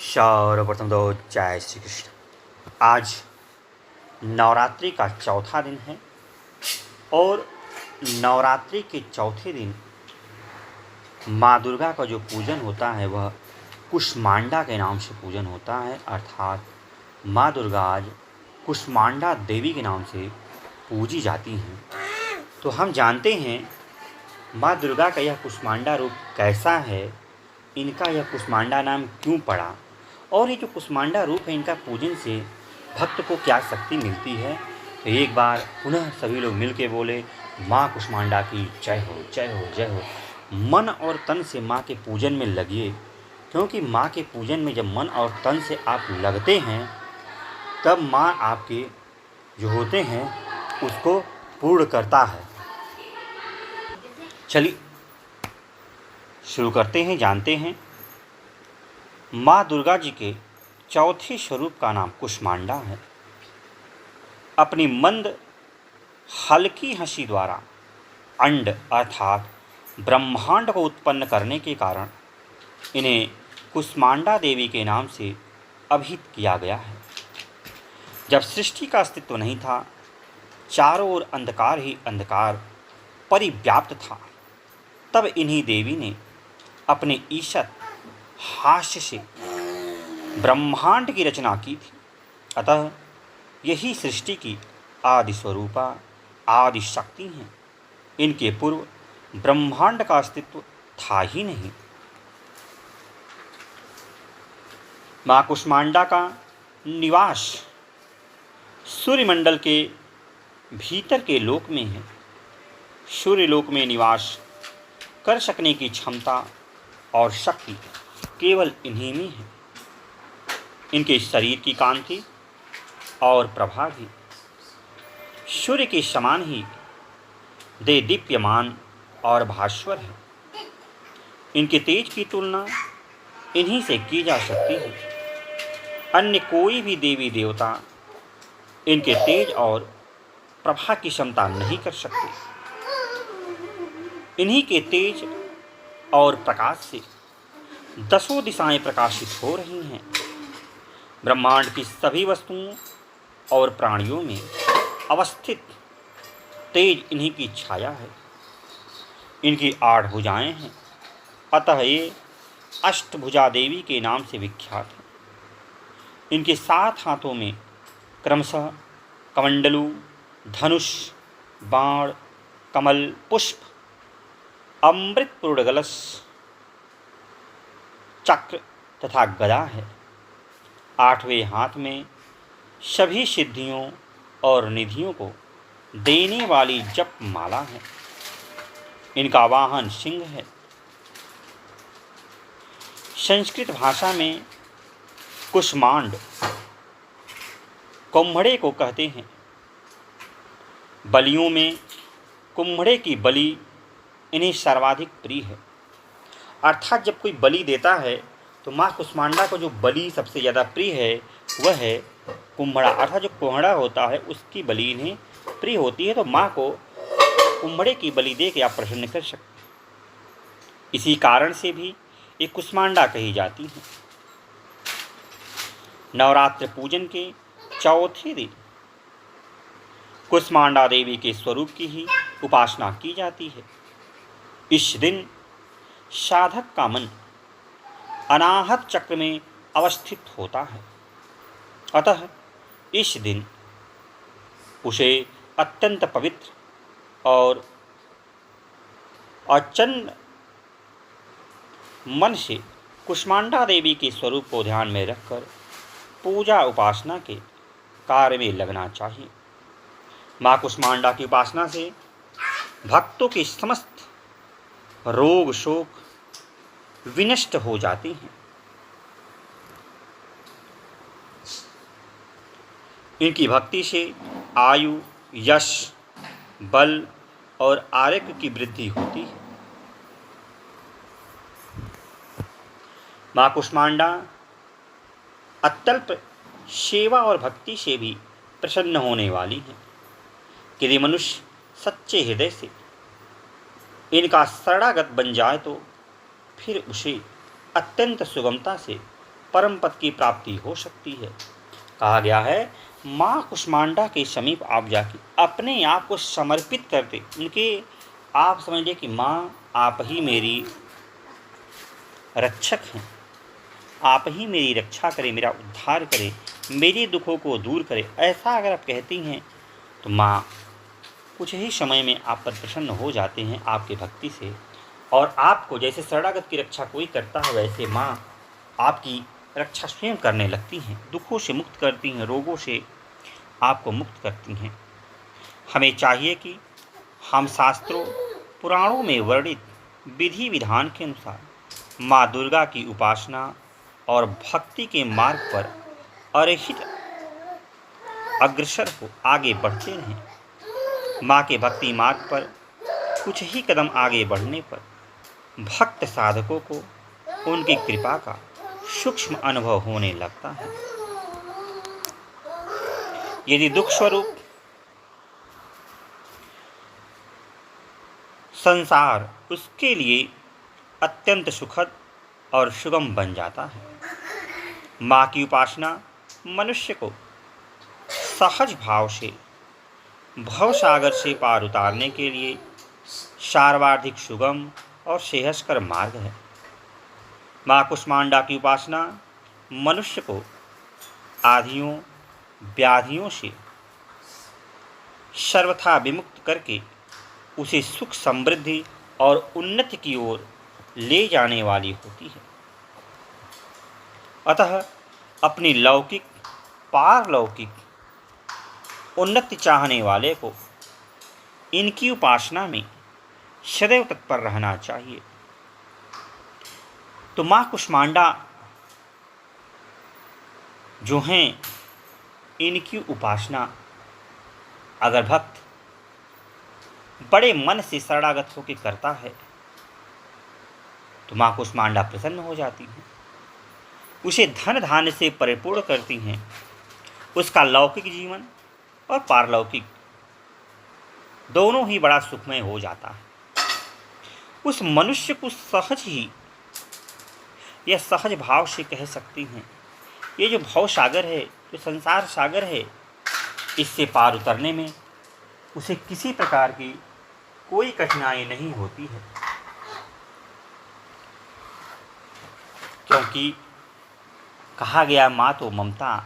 सर्वप्रथम तो जय श्री कृष्ण। आज नवरात्रि का चौथा दिन है और नवरात्रि के चौथे दिन माँ दुर्गा का जो पूजन होता है वह कुष्मांडा के नाम से पूजन होता है। अर्थात माँ दुर्गा आज कुष्मांडा देवी के नाम से पूजी जाती हैं। तो हम जानते हैं माँ दुर्गा का यह कुष्मांडा रूप कैसा है, इनका यह कुष्मांडा नाम क्यों पड़ा और ये जो कुष्मांडा रूप है इनका पूजन से भक्त को क्या शक्ति मिलती है। तो एक बार पुनः सभी लोग मिल के बोले, माँ कुष्मांडा की जय हो जय हो जय हो। मन और तन से माँ के पूजन में लगिए, क्योंकि माँ के पूजन में जब मन और तन से आप लगते हैं तब माँ आपके जो होते हैं उसको पूर्ण करता है। चलिए शुरू करते हैं, जानते हैं। माँ दुर्गा जी के चौथे स्वरूप का नाम कुष्मांडा है। अपनी मंद हल्की हंसी द्वारा अंड अर्थात ब्रह्मांड को उत्पन्न करने के कारण इन्हें कुष्मांडा देवी के नाम से अभिहित किया गया है। जब सृष्टि का अस्तित्व नहीं था, चारों ओर अंधकार ही अंधकार परिव्याप्त था, तब इन्हीं देवी ने अपने ईशत हास्य से ब्रह्मांड की रचना की थी। अतः यही सृष्टि की आदि स्वरूपा आदि शक्ति हैं। इनके पूर्व ब्रह्मांड का अस्तित्व था ही नहीं। माँ कुष्मांडा का निवास सूर्यमंडल के भीतर के लोक में है। सूर्यलोक में निवास कर सकने की क्षमता और शक्ति केवल इन्हीं में है। इनके शरीर की कांति और प्रभा भी सूर्य के समान ही दीप्यमान और भास्वर है। इनके तेज की तुलना इन्हीं से की जा सकती है। अन्य कोई भी देवी देवता इनके तेज और प्रभा की क्षमता नहीं कर सकते। इन्हीं के तेज और प्रकाश से दसों दिशाएं प्रकाशित हो रही हैं। ब्रह्मांड की सभी वस्तुओं और प्राणियों में अवस्थित तेज इन्हीं की छाया है। इनकी 8 भुजाएं हैं, अतः ये अष्टभुजा देवी के नाम से विख्यात है। इनके 7 हाथों में क्रमशः कमंडलू, धनुष, बाण, कमल, पुष्प, अमृत पूर्ण चक्र तथा गदा है। 8वें हाथ में सभी सिद्धियों और निधियों को देने वाली जप माला है। इनका वाहन सिंह है। संस्कृत भाषा में कुष्मांड कुम्भड़े को कहते हैं। बलियों में कुम्भड़े की बलि इन्हें सर्वाधिक प्रिय है। अर्थात जब कोई बलि देता है तो माँ कुष्मांडा को जो बलि सबसे ज़्यादा प्रिय है वह है कुम्भड़ा। अर्थात जो कुम्भड़ा होता है उसकी बलि इन्हें प्रिय होती है। तो माँ को कुम्भड़े की बलि दे के आप प्रसन्न कर सकते। इसी कारण से भी ये कुष्मांडा कही जाती है। नवरात्र पूजन के चौथे दिन कुष्मांडा देवी के स्वरूप की ही उपासना की जाती है। इस दिन साधक का मन अनाहत चक्र में अवस्थित होता है। अतः इस दिन उसे अत्यंत पवित्र और अचंद मन से कुष्मांडा देवी के स्वरूप को ध्यान में रखकर पूजा उपासना के कार्य में लगना चाहिए। माँ कुष्मांडा की उपासना से भक्तों के समस्त रोग शोक विनष्ट हो जाती हैं। इनकी भक्ति से आयु, यश, बल और आरोग्य की वृद्धि होती है। माँ कुष्मांडा अत्यल्प सेवा और भक्ति से भी प्रसन्न होने वाली है। यदि मनुष्य सच्चे हृदय से इनका शरणागत बन जाए तो फिर उसे अत्यंत सुगमता से परम पद की प्राप्ति हो सकती है। कहा गया है माँ कुष्मांडा के समीप आप जाके अपने आप को समर्पित कर दे उनके। आप समझिए कि माँ आप ही मेरी रक्षक हैं, आप ही मेरी रक्षा करें, मेरा उद्धार करें, मेरे दुखों को दूर करें, ऐसा अगर आप कहती हैं तो माँ कुछ ही समय में आप पर प्रसन्न हो जाते हैं आपके भक्ति से। और आपको जैसे शरणागत की रक्षा कोई करता है वैसे माँ आपकी रक्षा स्वयं करने लगती हैं, दुखों से मुक्त करती हैं, रोगों से आपको मुक्त करती हैं। हमें चाहिए कि हम शास्त्रों पुराणों में वर्णित विधि विधान के अनुसार माँ दुर्गा की उपासना और भक्ति के मार्ग पर अरहित अग्रसर हो आगे बढ़ते रहें। माँ के भक्ति मार्ग पर कुछ ही कदम आगे बढ़ने पर भक्त साधकों को उनकी कृपा का सूक्ष्म अनुभव होने लगता है। यदि दुख स्वरूप संसार उसके लिए अत्यंत सुखद और सुगम बन जाता है। माँ की उपासना मनुष्य को सहज भाव से भवसागर से पार उतारने के लिए सर्वाधिक सुगम और श्रेयस्कर मार्ग है। माँ कुष्मांडा की उपासना मनुष्य को आधियों व्याधियों से सर्वथा विमुक्त करके उसे सुख समृद्धि और उन्नति की ओर ले जाने वाली होती है। अतः अपनी लौकिक पारलौकिक उन्नति चाहने वाले को इनकी उपासना में सदैव तत्पर रहना चाहिए। तो माँ कुष्मांडा जो हैं इनकी उपासना अगर भक्त बड़े मन से शरणागत होकर करता है तो माँ कुष्मांडा प्रसन्न हो जाती हैं, उसे धन धान्य से परिपूर्ण करती हैं, उसका लौकिक जीवन और पारलौकिक दोनों ही बड़ा सुखमय हो जाता है। उस मनुष्य को सहज ही या सहज भाव से कह सकती हैं ये जो भव सागर है, जो संसार सागर है, इससे पार उतरने में उसे किसी प्रकार की कोई कठिनाई नहीं होती है, क्योंकि कहा गया माँ तो ममता,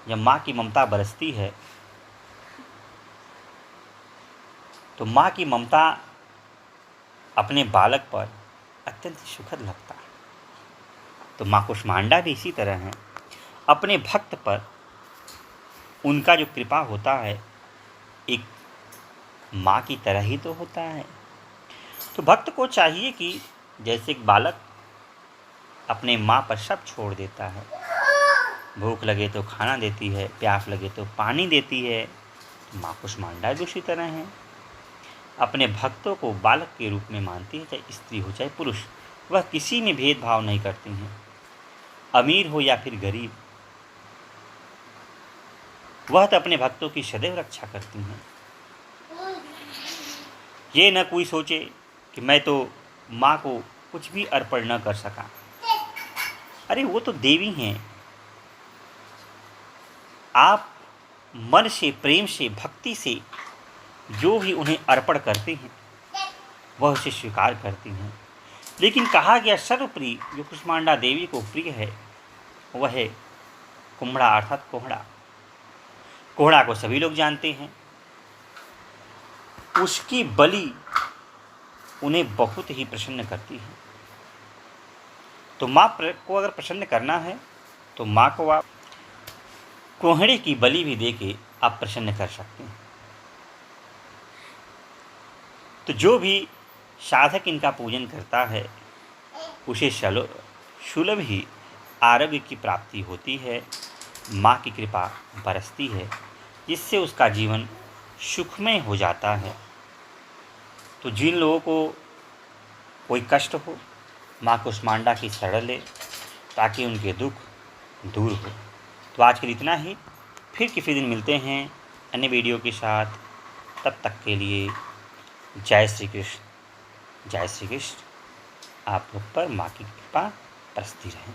जब माँ की ममता बरसती है तो माँ की ममता अपने बालक पर अत्यंत सुखद लगता है। तो माँ कुष्मांडा भी इसी तरह हैं, अपने भक्त पर उनका जो कृपा होता है एक माँ की तरह ही तो होता है। तो भक्त को चाहिए कि जैसे एक बालक अपने माँ पर सब छोड़ देता है, भूख लगे तो खाना देती है, प्यास लगे तो पानी देती है, तो माँ कुष्मांडा भी उसी तरह हैं, अपने भक्तों को बालक के रूप में मानती है, चाहे स्त्री हो चाहे पुरुष, वह किसी में भेदभाव नहीं करती हैं, अमीर हो या फिर गरीब, वह तो अपने भक्तों की सदैव रक्षा करती हैं। ये न कोई सोचे कि मैं तो माँ को कुछ भी अर्पण न कर सका, अरे वो तो देवी हैं, आप मन से प्रेम से भक्ति से जो भी उन्हें अर्पण करते हैं वह उसे स्वीकार करती हैं। लेकिन कहा गया सर्वप्रिय जो कुष्मांडा देवी को प्रिय है वह है कुम्हड़ा अर्थात कोहड़ा। कोहड़ा को सभी लोग जानते हैं, उसकी बलि उन्हें बहुत ही प्रसन्न करती है। तो माँ को अगर प्रसन्न करना है तो माँ को आप कोहड़े की बलि भी दे के आप प्रसन्न कर सकते हैं। तो जो भी साधक इनका पूजन करता है उसे सुलभ ही आरोग्य की प्राप्ति होती है, माँ की कृपा बरसती है, जिससे उसका जीवन सुखमय हो जाता है। तो जिन लोगों को कोई कष्ट हो माँ कुष्मांडा की शरण ले ताकि उनके दुख दूर हो। तो आज के लिए इतना ही, फिर किसी दिन मिलते हैं अन्य वीडियो के साथ। तब तक के लिए जय श्री कृष्ण, जय श्री कृष्ण। आप लोग पर माँ की कृपा बरसती रहे।